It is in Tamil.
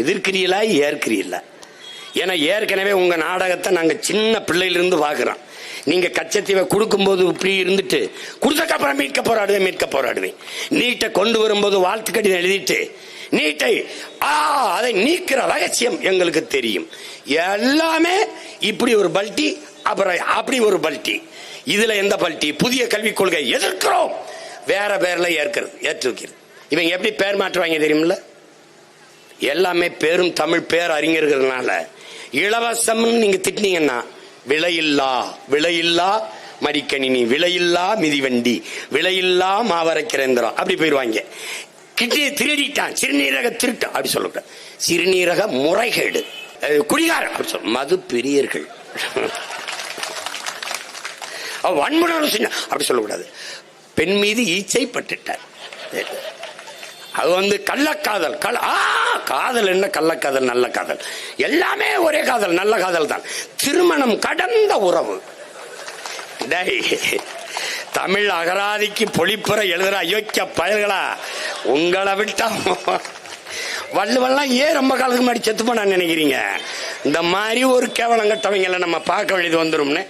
எதிர்க்கிறீங்களா ஏற்கிறீங்களா? ஏன்னா ஏற்கனவே உங்க நாடகத்தை நாங்க சின்ன பிள்ளையிலிருந்து பாக்குறோம். நீங்க கச்சத்தீவை கொடுக்கும்போது இப்படி இருந்துட்டு கொடுத்தக்கப்புறம் மீட்க போராடுவேன். நீட்டை கொண்டு வரும்போது வாழ்த்து கடிதம் எழுதிட்டு நீட்டை அதை நீக்கிற ரகசியம் எங்களுக்கு தெரியும். எல்லாமே இப்படி ஒரு பல்டி, அப்புறம் அப்படி ஒரு பல்டி. இதுல எந்த பல்டி? புதிய கல்விக் கொள்கை எதிர்க்கிறோம், வேற பேர்ல ஏற்று வைக்கிறது. இவங்க எப்படி பேர் மாற்றுவாங்க தெரியுமில்ல? எல்லாமே பேரும் தமிழ் பேர் அறிஞர்கள்னால இலவசம் நீங்க திட்டினீங்கன்னா விலையில்லா மடிக்கணினி, விலையில்லா மிதிவண்டி, விலையில்லா மாவரைக்கிறேந்திரம் அப்படி போயிருவாங்க. கிட்டே திருடிட்டான், சிறுநீரக திருட்டு அப்படி சொல்லக்கூடாது. சிறுநீரக முறைகேடு, குடிகார அப்படி சொல்ல, மது பிரியர்கள், வன்முறை அப்படி சொல்லக்கூடாது. பெண் மீது ஈச்சை பட்டுட்டார். அது கள்ளக்காதல். காதல் என்ன? கள்ளக்காதல், நல்ல காதல், எல்லாமே ஒரே காதல், நல்ல காதல் தான். திருமணம் கடந்த உறவு. தமிழ் அகராதிக்கு பொழிப்புற எழுதுற அயோக்கிய பயல்களா, உங்களை விட்டா வள்ளுவெல்லாம் ஏன் ரொம்ப காலத்துக்கு முன்னாடி செத்து போனான்னு நினைக்கிறீங்க? இந்த மாதிரி ஒரு கேவலம் கட்டவங்களை நம்ம பார்க்க வேண்டியது வந்துரும்னு